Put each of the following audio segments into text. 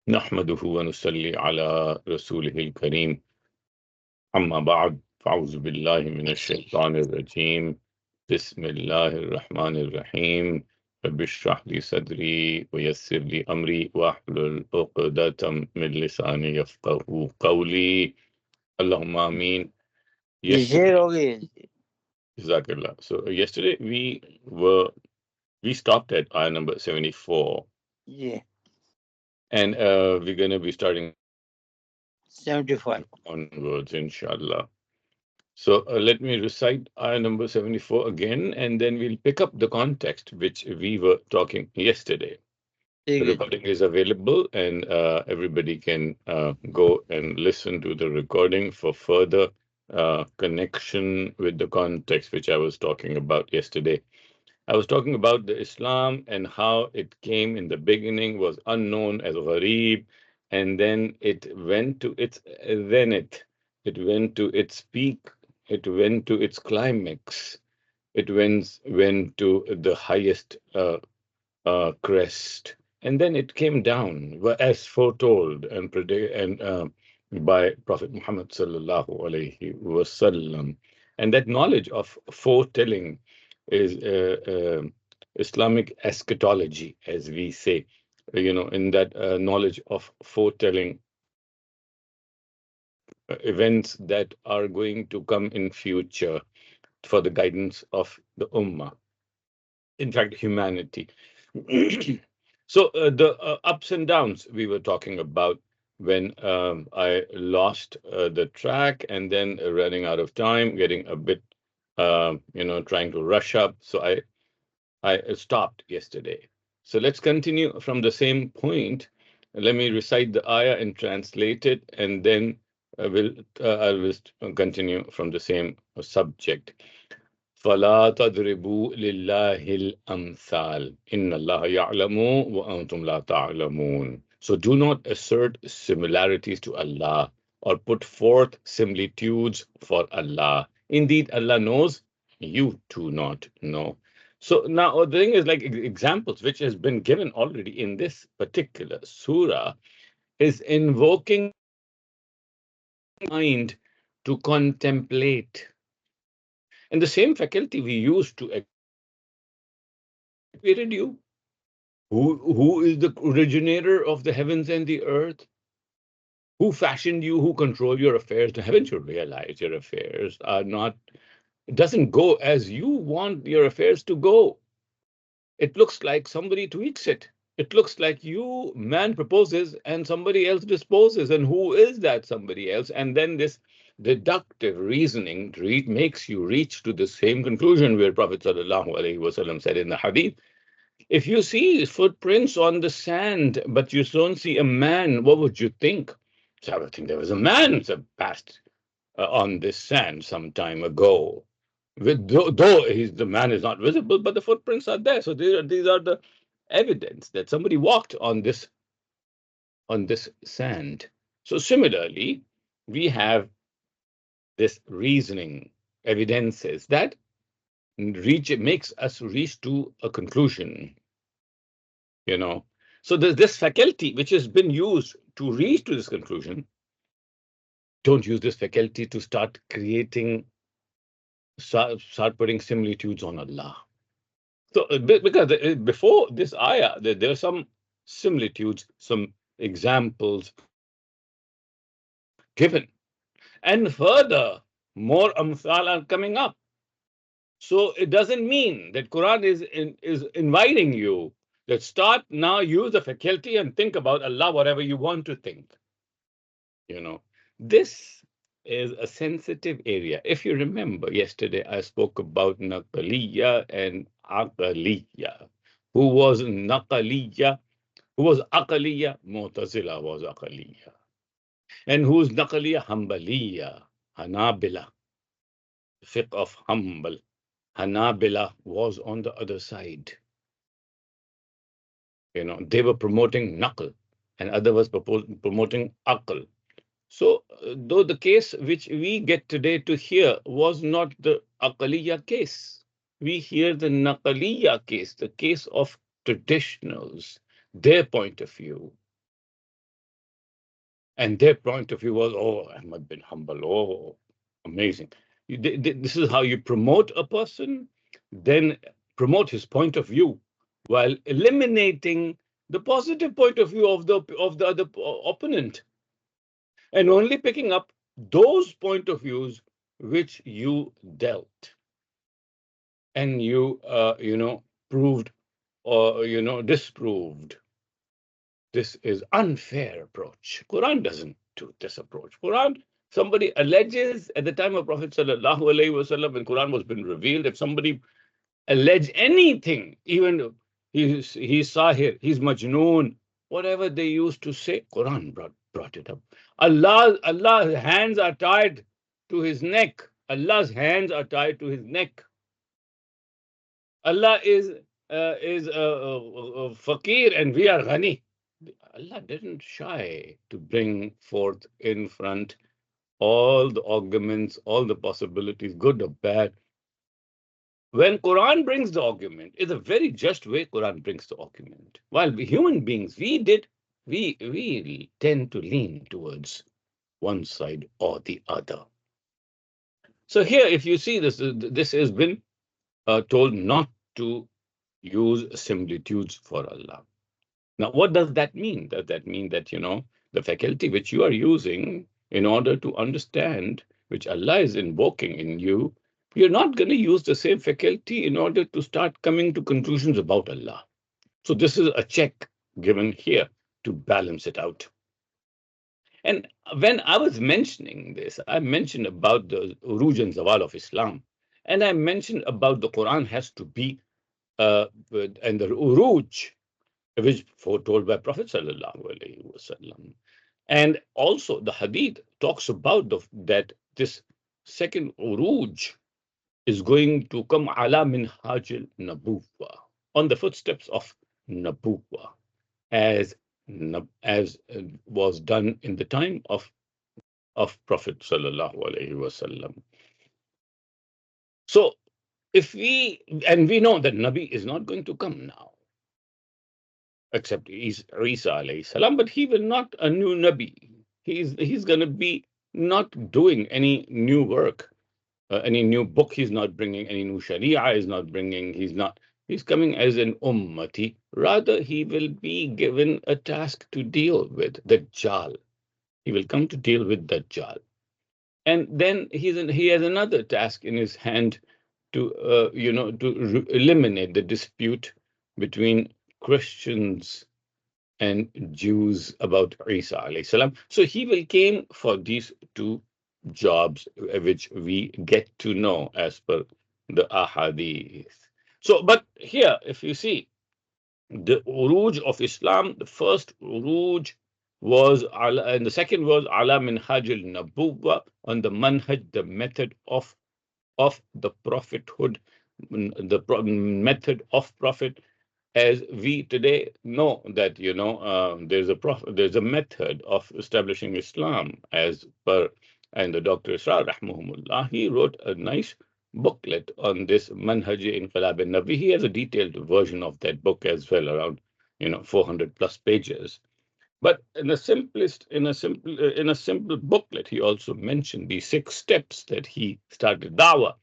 نحمده ونصلي على رسوله الكريم أما بعد فأعوذ بالله من الشيطان الرجيم بسم الله الرحمن الرحيم رب اشرح لي صدري ويسر لي أمري واحلل عقدة من لساني يفقهوا قولي اللهم آمين. Yesterday, Jazakallah. So yesterday we stopped at ayah number 74, Yeah, and we're gonna be starting 75. onwards, inshallah. So let me recite ayah number 74 again, and then we'll pick up the context which we were talking yesterday. The Take it. recording is available, and everybody can go and listen to the recording for further connection with the context which I was talking about yesterday. I was talking about the Islam and how it came in the beginning was unknown as gharib, and then it went to its zenith, it went to its peak, it went to its climax, it went to the highest crest, and then it came down as foretold and by Prophet Muhammad sallallahu alaihi wasallam. And that knowledge of foretelling is Islamic eschatology, as we say. In that knowledge of foretelling events that are going to come in future for the guidance of the ummah, in fact, humanity. So the ups and downs we were talking about when I lost the track and then running out of time, getting a bit, trying to rush up. So I stopped yesterday. So let's continue from the same point. Let me recite the ayah and translate it, and then I will continue from the same subject. فلا تضربوا لله الأمثال إن الله يعلم وأنتم لا تعلمون. So do not assert similarities to Allah or put forth similitudes for Allah. Indeed, Allah knows, you do not know. So now the thing is, like, examples which has been given already in this particular surah is invoking mind to contemplate. And the same faculty we use to created you. Who is the originator of the heavens and the earth? Who fashioned you? Who control your affairs? Haven't you realized your affairs are not, it doesn't go as you want your affairs to go. It looks like somebody tweaks it. It looks like you, man proposes and somebody else disposes. And who is that somebody else? And then this deductive reasoning makes you reach to the same conclusion where Prophet ﷺ said in the hadith, if you see footprints on the sand, but you don't see a man, what would you think? So I would think there was a man that passed on this sand some time ago. Though the man is not visible, but the footprints are there. So these are the evidence that somebody walked on this sand. So similarly, we have this reasoning evidences that makes us reach to a conclusion. you know so there's this faculty which has been used to reach to this conclusion. Don't use this faculty to start putting similitudes on Allah. So because before this ayah there are some similitudes, some examples given, and further more amsal are coming up. So it doesn't mean that Quran is inviting you that start now, use the faculty and think about Allah whatever you want to think. You know, this is a sensitive area. If you remember, yesterday I spoke about Naqaliya and Aqaliya. Who was Naqaliya? Who was Aqaliya? Mu'tazila was Aqaliya. And who's Naqaliya? Hanbaliya, Hanabila, fiqh of Hanbal. Hanabila was on the other side. They were promoting Naql, and other was promoting Aql. So, though the case which we get today to hear was not the Aqaliya case, we hear the Naqaliya case, the case of traditionals, their point of view. And their point of view was, oh, Ahmad bin Hanbal, oh, amazing. This is how you promote a person, then promote his point of view while eliminating the positive point of view of the other opponent, and only picking up those point of views which you dealt and you proved or disproved. This is unfair approach. Quran doesn't do this approach. Quran, somebody alleges at the time of Prophet sallallahu alaihi wasallam, when Quran was been revealed, if somebody allege anything, even he's sahir, he's majnoon, whatever they used to say, Quran brought it up. Allah's hands are tied to his neck. Allah's hands are tied to his neck. Allah is fakir and we are ghani. Allah didn't shy to bring forth in front all the arguments, all the possibilities, good or bad. When Quran brings the argument, it's a very just way Quran brings the argument. While we human beings, we tend to lean towards one side or the other. So here, if you see this has been told not to use similitudes for Allah. Now, what does that mean? Does that mean that, the faculty which you are using in order to understand, which Allah is invoking in you, you're not going to use the same faculty in order to start coming to conclusions about Allah. So this is a check given here to balance it out. And when I was mentioning this, I mentioned about the Uruj and Zawal of Islam. And I mentioned about the Quran has to be, and the Uruj, which foretold by Prophet sallallahu alaihi wasallam. And also the Hadith talks about that this second Uruj is going to come ala min hajil nabuwa, on the footsteps of Nabuwa, as was done in the time of Prophet sallallahu alaihi wasallam. So if we know that Nabi is not going to come now, except Isa alayhi salam, but he will not a new Nabi. He's going to be not doing any new work, any new book. He's not bringing any new Sharia. He's not bringing. He's coming as an ummati. Rather, he will be given a task to deal with Dajjal. He will come to deal with Dajjal, and then he has another task in his hand to eliminate the dispute between Christians and Jews about Isa alayhi salam. So he will came for these two jobs, which we get to know as per the ahadith. So, but here, if you see the uruj of Islam, the first uruj was ala, and the second was ala minhaj al nabuwa, on the manhaj, the method of the prophethood, the method of prophet, as we today know that there's a method of establishing Islam as per, and the Dr. Israr rahmahumullah, he wrote a nice booklet on this Manhaj Inqilab an-Nabi. He has a detailed version of that book as well, around 400 plus pages. But in a simple booklet, he also mentioned the 6 steps that he started dawah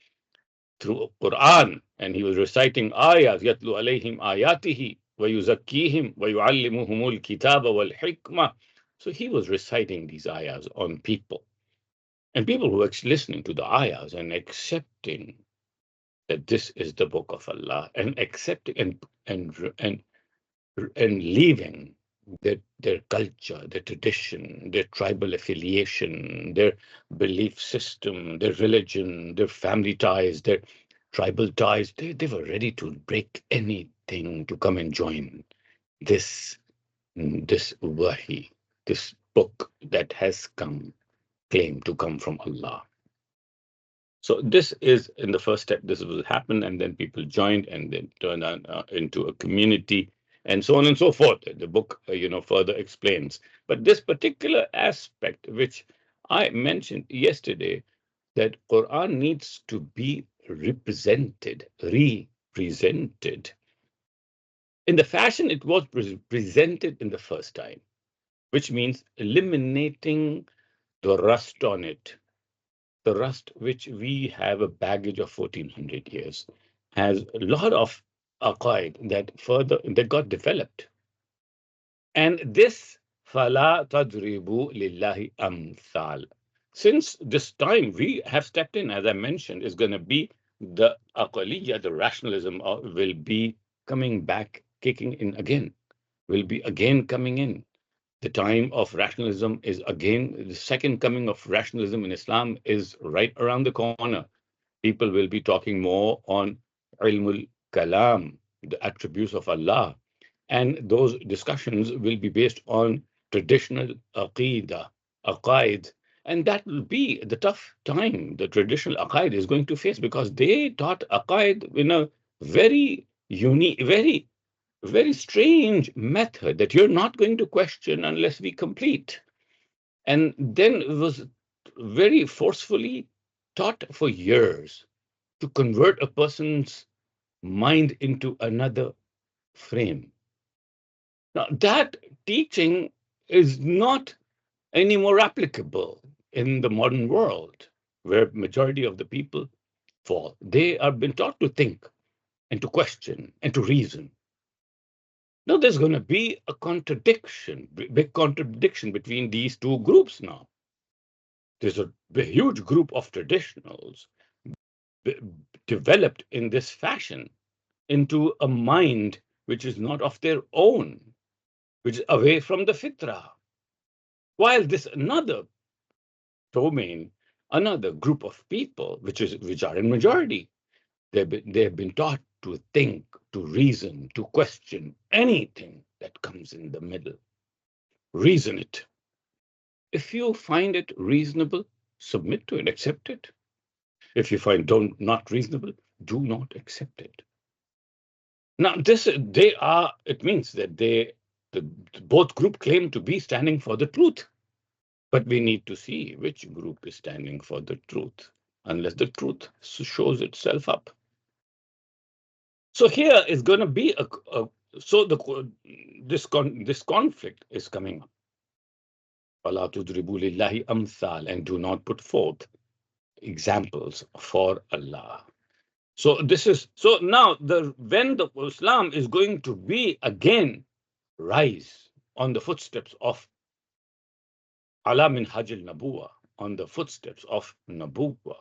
through Quran, and he was reciting ayahs, yatlu alayhim ayatihi wa yuzakkihim wa yuallimuhumul kitaba wal hikmah. So he was reciting these ayahs on people, and people who were listening to the ayahs and accepting that this is the book of Allah, and accepting and leaving their culture, their tradition, their tribal affiliation, their belief system, their religion, their family ties, their tribal ties. They were ready to break anything to come and join this wahi, this book that has claimed to come from Allah. So this is in the first step. This will happen, and then people joined, and then turned into a community, and so on and so forth. The book, further explains. But this particular aspect, which I mentioned yesterday, that Quran needs to be represented in the fashion it was presented in the first time. which means eliminating the rust on it. The rust, which we have a baggage of 1400 years, has a lot of aqaid that got developed. And this fala tadribu lillahi amthal. Since this time we have stepped in, as I mentioned, is going to be the aqaliyya, the rationalism will be coming back, kicking in again, will be again coming in. The time of rationalism is again, the second coming of rationalism in Islam is right around the corner. People will be talking more on ilmul kalam, the attributes of Allah, and those discussions will be based on traditional aqaid, and that will be the tough time the traditional aqaid is going to face, because they taught aqaid in a very unique, very strange method that you're not going to question unless we complete. And then it was very forcefully taught for years to convert a person's mind into another frame. Now, that teaching is not any more applicable in the modern world, where majority of the people fall. They are been taught to think and to question and to reason. Now, there's going to be a contradiction, big contradiction between these two groups now. There's a huge group of traditionals b- developed in this fashion into a mind which is not of their own, which is away from the fitrah. While this another domain, another group of people, which are in majority, they've been taught to think, to reason, to question anything that comes in the middle. Reason it. If you find it reasonable, submit to it, accept it. If you find don't not reasonable, do not accept it. Now, it means that the both group claim to be standing for the truth, but we need to see which group is standing for the truth, unless the truth shows itself up. So here is going to be so this conflict is coming up. فَلَا تُضْرِبُوا لِلَّهِ أَمْثَالًا, and do not put forth examples for Allah. So now when the Islam is going to be again rise on the footsteps of ala minhaj al-nabuwa, on the footsteps of nabuwa,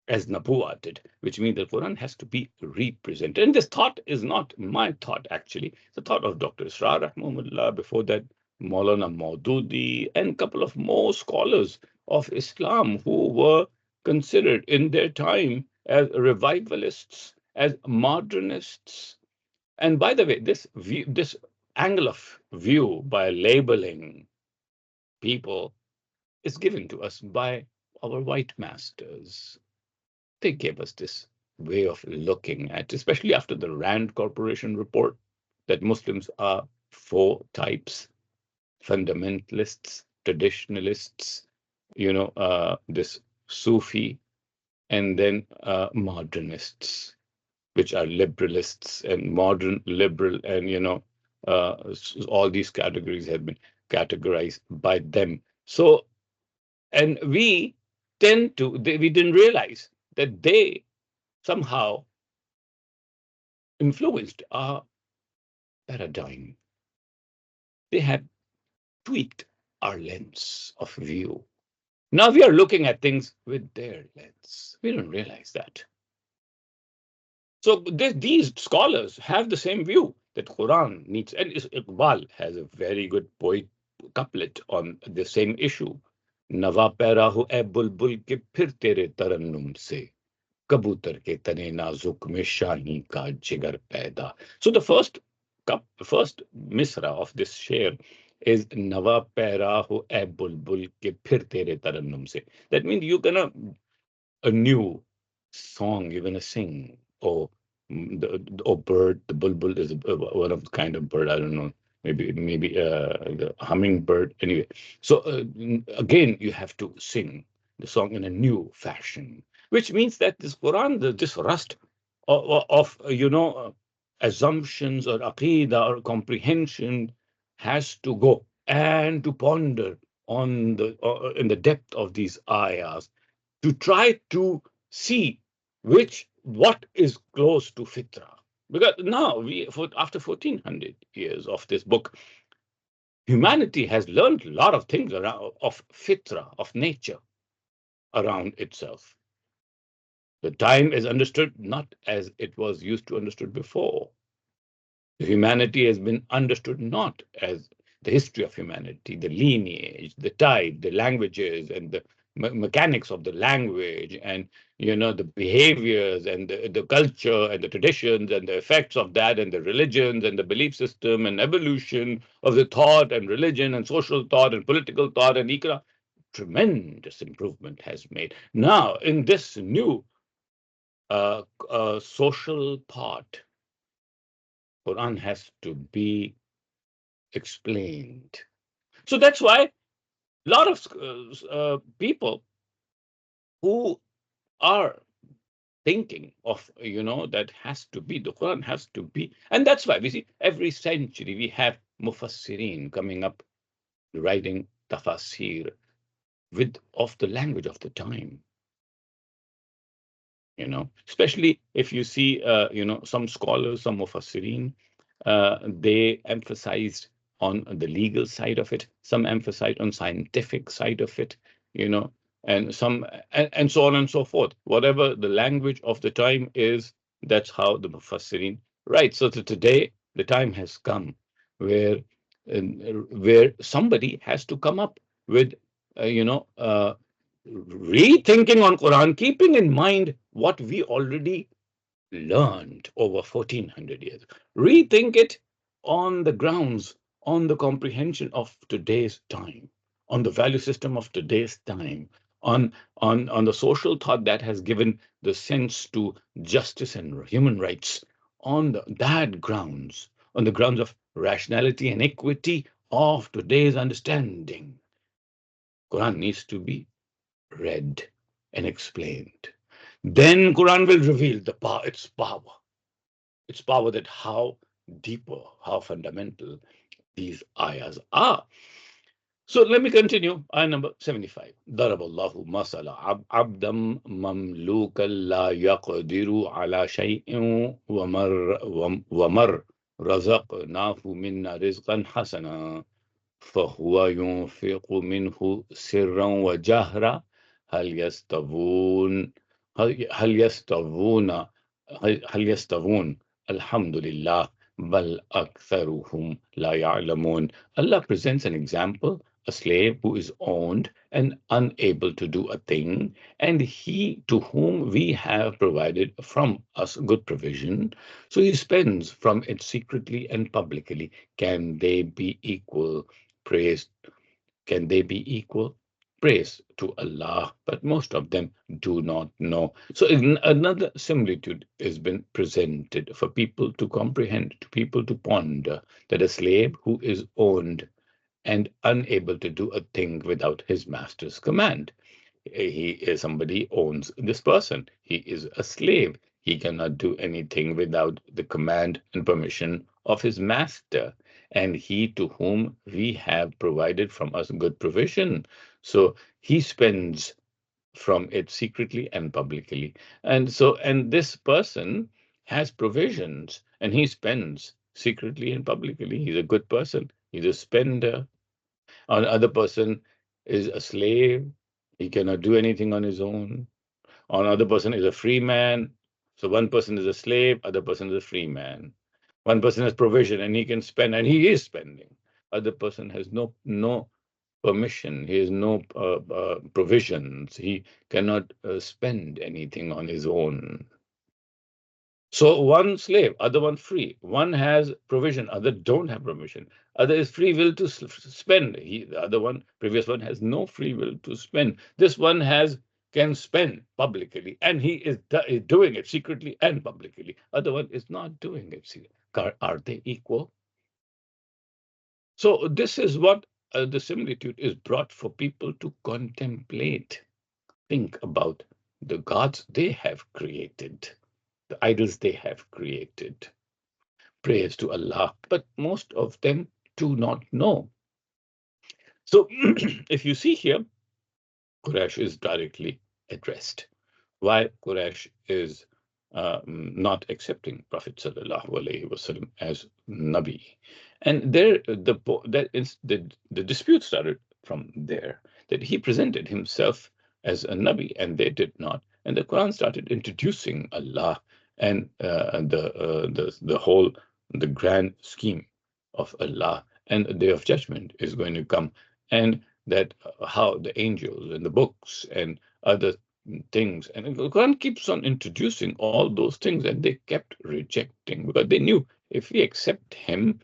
as nabuwa did, which means the Quran has to be represented. And this thought is not my thought, actually. It's the thought of Dr. Israr Rahimahullah, before that Maulana Maududi, and a couple of more scholars of Islam who were considered in their time as revivalists, as modernists. And by the way, this angle of view by labeling people is given to us by our white masters. They gave us this way of looking at, especially after the Rand Corporation report, that Muslims are four types: fundamentalists, traditionalists, this Sufi, and then modernists, which are liberalists and modern liberal, and all these categories have been categorized by them. So, and we we didn't realize that they somehow influenced our paradigm. They have tweaked our lens of view. Now we are looking at things with their lens. We don't realize that. So these scholars have the same view that Quran needs, and Iqbal has a very good poet couplet on the same issue. Nawa pera ho e bulbul ke phir tere tarannum se, kabootar ke tane nazuk mein shahi ka jigar paida. So the first misra of this sher is Nawa pera ho e bulbul ke phir tere tarannum se. That means you're gonna a new song you're gonna sing, or bird. The bulbul is one of the kind of bird. I don't know. Maybe the hummingbird. Anyway, so again, you have to sing the song in a new fashion, which means that this Quran, this rust of assumptions or aqidah or comprehension has to go. and to ponder on the in the depth of these ayahs, to try to see what is close to fitra. Because now after 1400 years of this book, humanity has learned a lot of things around of fitra, of nature around itself. The time is understood not as it was used to understood before. Humanity has been understood not as the history of humanity, the lineage, the type, the languages, and the mechanics of the language, and the behaviors, and the culture, and the traditions, and the effects of that, and the religions, and the belief system, and evolution of the thought, and religion, and social thought, and political thought, and economic. Tremendous improvement has made. Now, in this new social part, Quran has to be explained. So that's why a lot of people who are thinking of, that has to be, the Quran has to be. And that's why we see every century we have mufassirin coming up, writing tafsir with of the language of the time. Especially if you see, some scholars, some mufassirin, they emphasized on the legal side of it, some emphasized on scientific side of it, you know, and some, and so on and so forth. Whatever the language of the time is, that's how the mufassirin write. So today, the time has come where where somebody has to come up with, rethinking on Quran, keeping in mind what we already learned over 1400 years. Rethink it on the grounds, on the comprehension of today's time, on the value system of today's time, on the social thought that has given the sense to justice and human rights, on that grounds, on the grounds of rationality and equity of today's understanding. Quran needs to be read and explained. Then Quran will reveal its power, that how deeper, how fundamental these ayahs are. So let me continue. Ayah number 75. ضرب الله مثل عبدا مملوكا لا يقدر على شيء ومر رزقناه منا رزقا حسنا فهو ينفق منه سرا وجهرا هل يستوون هل يستوون هل يستوون الحمد لله بل أكثرهم لا يعلمون. Allah presents an example, a slave who is owned and unable to do a thing, and he to whom we have provided from us good provision, so he spends from it secretly and publicly. Can they be equal? Praise. Can they be equal? Praise to Allah, but most of them do not know. So another similitude has been presented for people to comprehend, to people to ponder, that a slave who is owned and unable to do a thing without his master's command. He is somebody owns this person. He is a slave. He cannot do anything without the command and permission of his master. And he to whom we have provided from us good provision. So he spends from it secretly and publicly. And this person has provisions and he spends secretly and publicly. He's a good person. He's a spender. Another person is a slave. He cannot do anything on his own. Another person is a free man. So one person is a slave, other person is a free man. One person has provision and he can spend, and he is spending. Other person has no permission. He has no provisions. He cannot spend anything on his own. So one slave, other one free. One has provision, other don't have provision. Other is free will to spend. The other one, previous one, has no free will to spend. This one can spend publicly, and he is doing it secretly and publicly. Other one is not doing it. Are they equal? So this is what the similitude is brought for people to contemplate, think about the gods they have created, the idols they have created. Praise to Allah, but most of them do not know. So if you see here, Quraysh is directly addressed. Why Quraysh is not accepting Prophet sallallahu alaihi wasallam as Nabi, and there the dispute started from there, that he presented himself as a Nabi and they did not, and the Quran started introducing Allah and the whole the grand scheme of Allah, and the day of judgment is going to come, and that how the angels and the books and other things. And the Quran keeps on introducing all those things, and they kept rejecting because they knew if we accept him,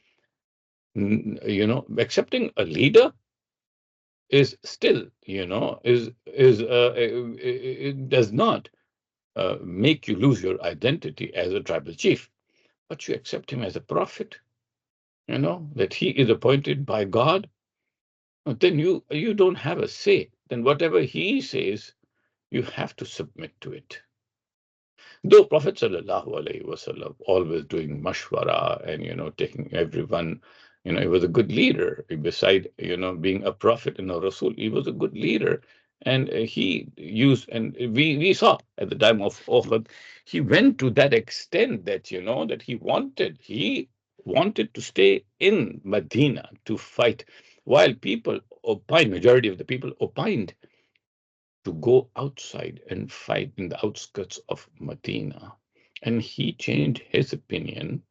accepting a leader is still, it does not make you lose your identity as a tribal chief, but you accept him as a prophet, that he is appointed by God, then you don't have a say. Then whatever he says, you have to submit to it. Though Prophet sallallahu alaihi wasallam always doing mashwara and taking everyone, he was a good leader. Beside being a prophet and a rasul, he was a good leader, and he used, and we saw at the time of Uhud, he went to that extent that that he wanted to stay in Medina to fight, while people opined, majority of the people opined to go outside and fight in the outskirts of Medina. And he changed his opinion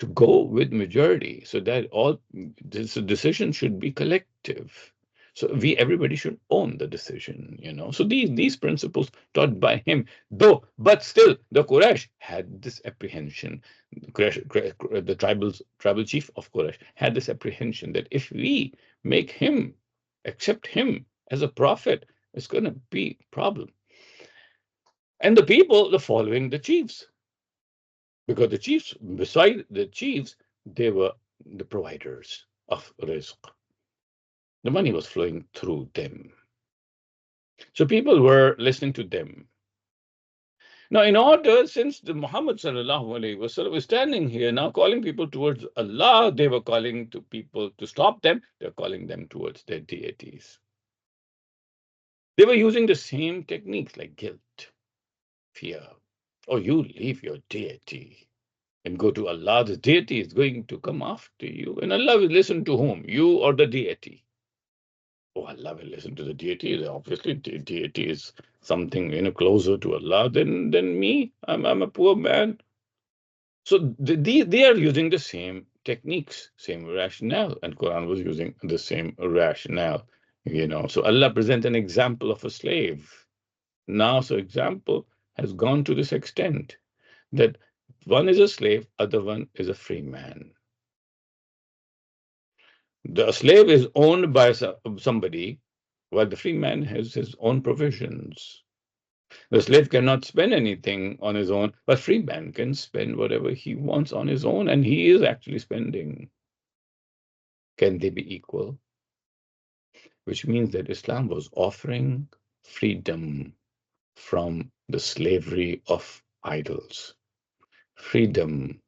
to go with majority, so that all this decision should be collective. So everybody should own the decision. So these principles taught by him, but still the Quraysh had this apprehension. The tribal chief of Quraysh had this apprehension that if we make him accept him as a prophet, it's going to be a problem. And the people, the following the chiefs, because the chiefs, beside the chiefs, they were the providers of rizq. The money was flowing through them. So people were listening to them. Now, in order, since the Muhammad sallallahu alaihi wasallam was standing here now calling people towards Allah, they were calling to people to stop them. They're calling them towards their deities. They were using the same techniques like guilt, fear. Oh, you leave your deity and go to Allah. The deity is going to come after you. And Allah will listen to whom? You or the deity? Oh, Allah will listen to the deity. Obviously, the deity is something closer to Allah than me. I'm a poor man. So they are using the same techniques, same rationale, and Quran was using the same rationale. So Allah presents an example of a slave. Now, so example has gone to this extent that one is a slave, other one is a free man. The slave is owned by somebody, while the free man has his own provisions. The slave cannot spend anything on his own, but free man can spend whatever he wants on his own, and he is actually spending. Can they be equal? Which means that Islam was offering freedom from the slavery of idols, freedom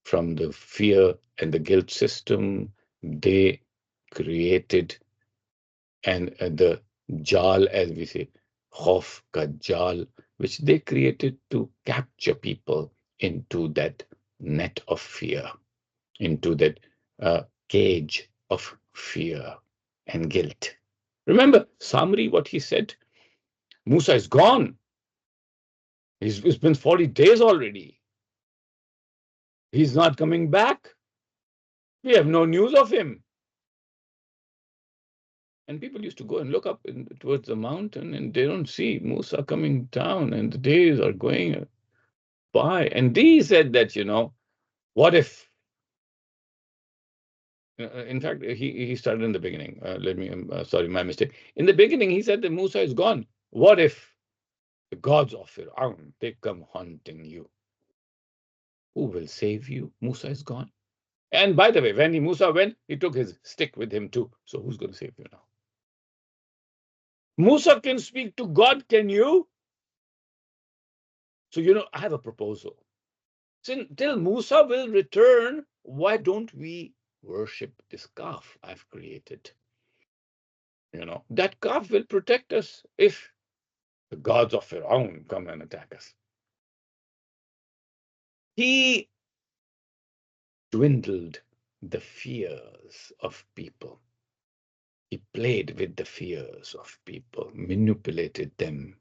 from the fear and the guilt system they created, and the jal, as we say, khauf ka jal, which they created to capture people into that net of fear, into that cage of fear and guilt. Remember, Samri, what he said? Musa is gone. It's been 40 days already. He's not coming back. We have no news of him. And people used to go and look up towards the mountain, and they don't see Musa coming down, and the days are going by. And he said that, what if? In fact, he started in the beginning. Sorry, my mistake. In the beginning, he said that Musa is gone. What if the gods of Fir'aun, they come hunting you? Who will save you? Musa is gone. And by the way, when Musa went, he took his stick with him too. So who's going to save you now? Musa can speak to God, can you? So, I have a proposal. Till Musa will return, why don't we worship this calf I've created? That calf will protect us if the gods of Fir'aun come and attack us. He dwindled the fears of people. He played with the fears of people, manipulated them,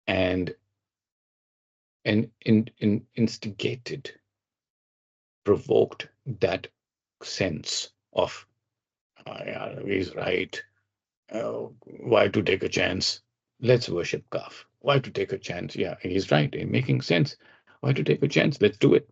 and instigated, provoked that sense of, yeah, he's right. Why to take a chance? Let's worship Kaf. Why to take a chance? Yeah, he's right. It's making sense. Why to take a chance? Let's do it.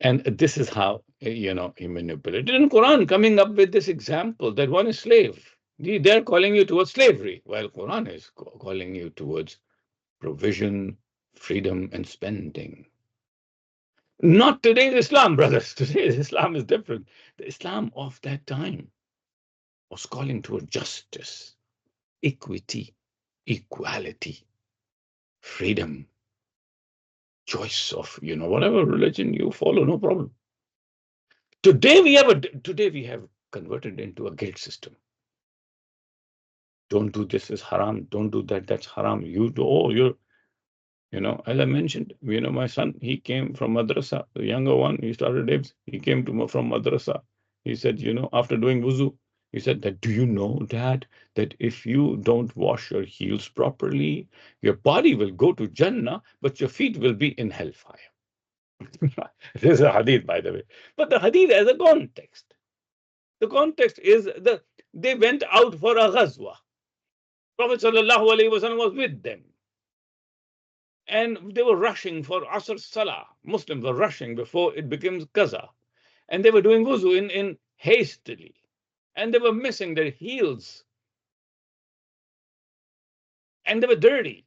And this is how, he manipulated. In Quran, coming up with this example that one is slave. They're calling you towards slavery, while Quran is calling you towards provision, freedom, and spending. Not today's Islam, brothers. Today's Islam is different. The Islam of that time was calling toward justice, equity, equality, freedom, choice of, whatever religion you follow, no problem. Today we have converted into a guilt system. Don't do this, is haram. Don't do that, that's haram. You do, as I mentioned, my son, he came from madrasa, the younger one, he started IBS, he came from madrasa. He said, after doing wuzu, he said that, do you know, Dad, that if you don't wash your heels properly, your body will go to Jannah, but your feet will be in hellfire. This is a hadith, by the way. But the hadith has a context. The context is that they went out for a ghazwa. Prophet ﷺ was with them. And they were rushing for Asr Salah. Muslims were rushing before it becomes Qaza. And they were doing wuzu in hastily. And they were missing their heels. And they were dirty.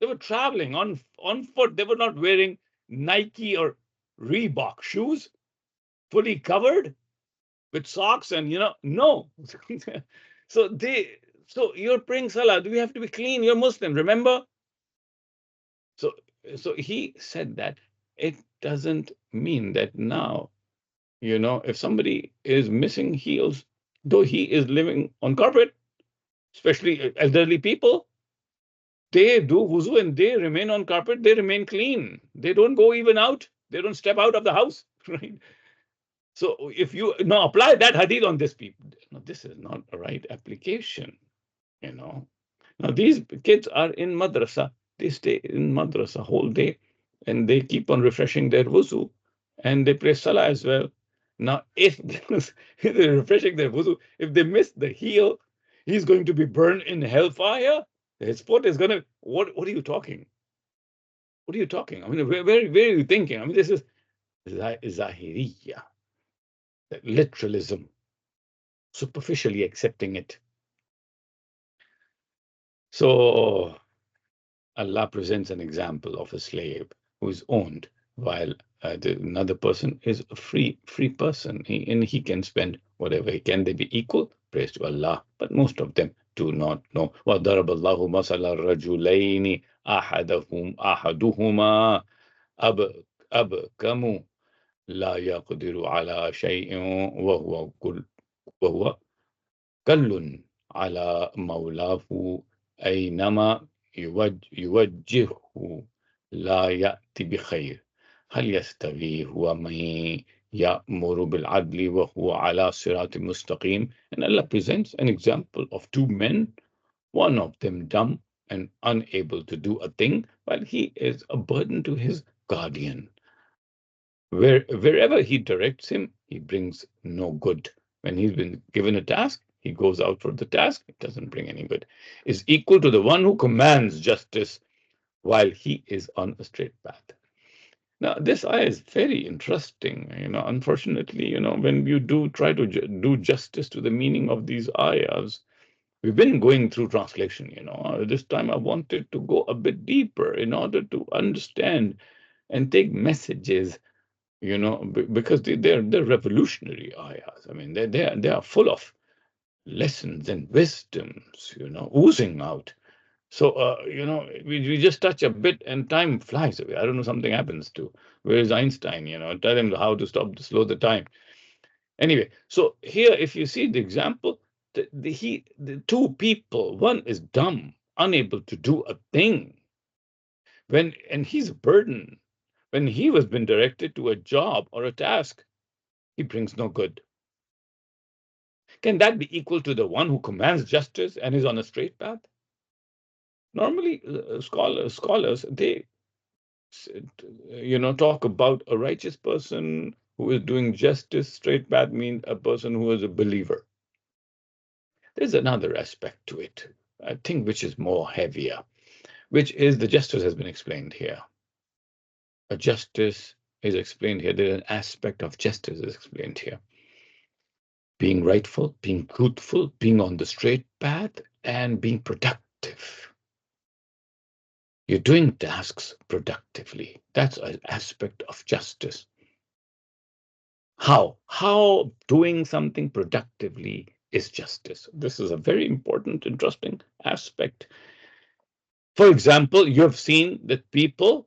They were traveling on foot. They were not wearing Nike or Reebok shoes, fully covered with socks and, no. So you're praying Salah. We have to be clean. You're Muslim, remember? So he said that it doesn't mean that now, if somebody is missing heels, though he is living on carpet, especially elderly people, they do wuzu and they remain on carpet, they remain clean. They don't go even out. They don't step out of the house, right? So if you now apply that hadith on this people, no, this is not a right application, Now these kids are in madrasa. They stay in madrasa whole day and they keep on refreshing their wuzu and they pray salah as well. Now, if they're refreshing their wuzu, if they miss the heel, he's going to be burned in hellfire. His foot is going to. What are you talking? What are you talking? I mean, where are you thinking? I mean, this is Zahiriya, literalism, superficially accepting it. So Allah presents an example of a slave who is owned, while another person is a free person, and he can spend whatever he can. They be equal? Praise to Allah. But most of them do not know. وَضَرَبَ اللَّهُ مَثَلَ الرَّجُلَيْنِ أَحَدُهُمَا أَبْكَمُ لَا يَقْدِرُ عَلَى شَيْءٍ وَهُوَ كَلٌّ على مولاه أينما يوجهه لا يأتي بخير هل يستوي هو من يأمر بالعدل وهو على صراط مستقيم. And Allah presents an example of two men, one of them dumb and unable to do a thing, while he is a burden to his guardian. Wherever he directs him, he brings no good. When he's been given a task, he goes out for the task, it doesn't bring any good. Is equal to the one who commands justice while he is on a straight path. Now, this ayah is very interesting. Unfortunately, when you do try to do justice to the meaning of these ayahs, we've been going through translation. This time I wanted to go a bit deeper in order to understand and take messages, because they're revolutionary ayahs. I mean, they are full of lessons and wisdoms, oozing out. So, we just touch a bit and time flies away. I don't know, something happens to, where is Einstein, tell him how to slow the time. Anyway, so here, if you see the example, the two people, one is dumb, unable to do a thing, and he's a burden. When he was been directed to a job or a task, he brings no good. Can that be equal to the one who commands justice and is on a straight path? Normally, scholars, they talk about a righteous person who is doing justice. Straight path means a person who is a believer. There's another aspect to it, I think, which is more heavier, which is the justice has been explained here. A justice is explained here. There's an aspect of justice is explained here. Being rightful, being truthful, being on the straight path, and being productive. You're doing tasks productively. That's an aspect of justice. How doing something productively is justice. This is a very important, interesting aspect. For example, you have seen that people,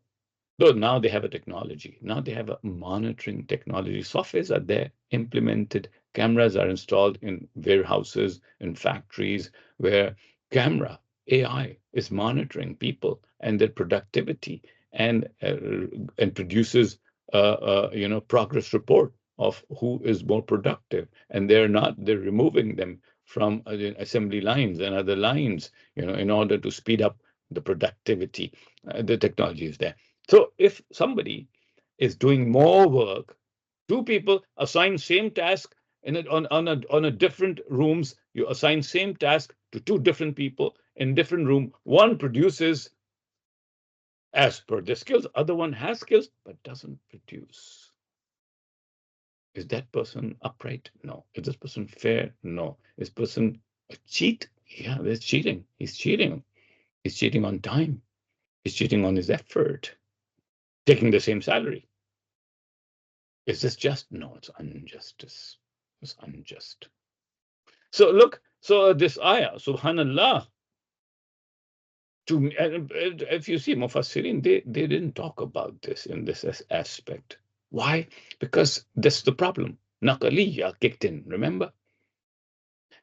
though now they have a technology, now they have a monitoring technology. Softwares are there, implemented, cameras are installed in warehouses, in factories, where camera, AI is monitoring people and their productivity and produces progress report of who is more productive. And they're removing them from assembly lines and other lines, in order to speed up the productivity. The technology is there. So if somebody is doing more work, two people assign same task on a different rooms. You assign same task to two different people in different room. One produces as per their skills, other one has skills but doesn't produce. Is that person upright? No. Is this person fair? No. Is person a cheat? Yeah, there's cheating. He's cheating. He's cheating on time. He's cheating on his effort, taking the same salary. Is this just? No, it's injustice. It's unjust. So look, so this ayah, subhanallah, if you see Mufassirin, they didn't talk about this in this aspect. Why? Because that's the problem. Naqaliyya kicked in, remember?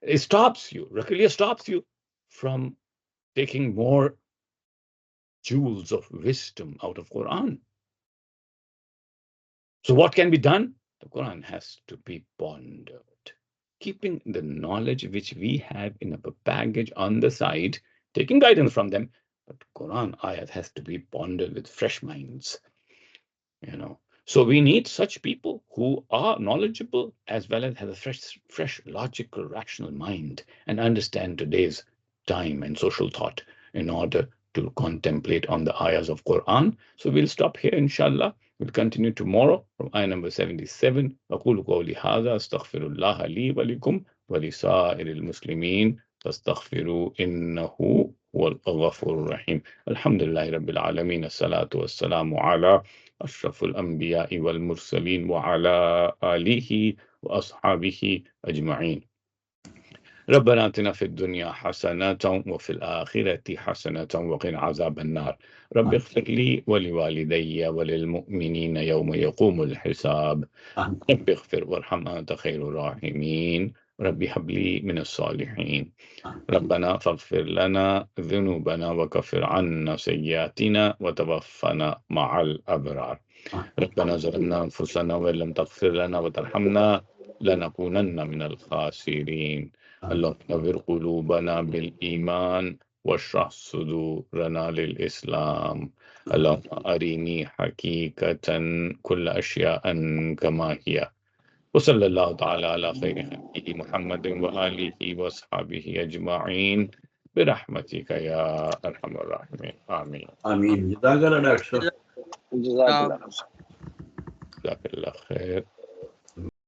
It stops you, Naqaliyya stops you from taking more jewels of wisdom out of Quran. So what can be done? The Quran has to be pondered. Keeping the knowledge which we have in our baggage on the side, taking guidance from them, but Quran ayat has to be pondered with fresh minds. So we need such people who are knowledgeable as well as have a fresh, logical, rational mind and understand today's time and social thought in order to contemplate on the ayahs of Quran. So we'll stop here, inshallah. We'll continue tomorrow from ayah number 77. أقول قولي هذا أستغفر الله لي ولكم ولسائر المسلمين فاستغفروا إنه هو الغفور الرحيم. الحمد لله رب العالمين. الصلاة والسلام على أشرف الأنبياء والمرسلين وعلى آله وأصحابه أجمعين. ربنا آتنا في الدنيا حسنة وفي الآخرة حسنة وقنا عذاب النار. رب اغفر لي ولوالدي وللمؤمنين يوم يقوم الحساب. رب اغفر وارحم أنت خير الراحمين. رب هب لي من الصالحين. ربنا فاغفر لنا ذنوبنا وكفر عنا سيئاتنا وتوفنا مع الأبرار. ربنا ظلمنا أنفسنا وإن لم تغفر لنا وترحمنا لنكونن من الخاسرين. اللهم نور قلوبنا بالإيمان واشرح صدورنا للإسلام. اللهم أرني حقيقة كل أشياء كما هي. وصلى الله تعالى على خير خلقه محمد وآله وأصحابه أجمعين برحمتك يا أرحم الراحمين. آمين. آمين. جزاك الله دكتور. جزاك الله خير. جزاك الله خير.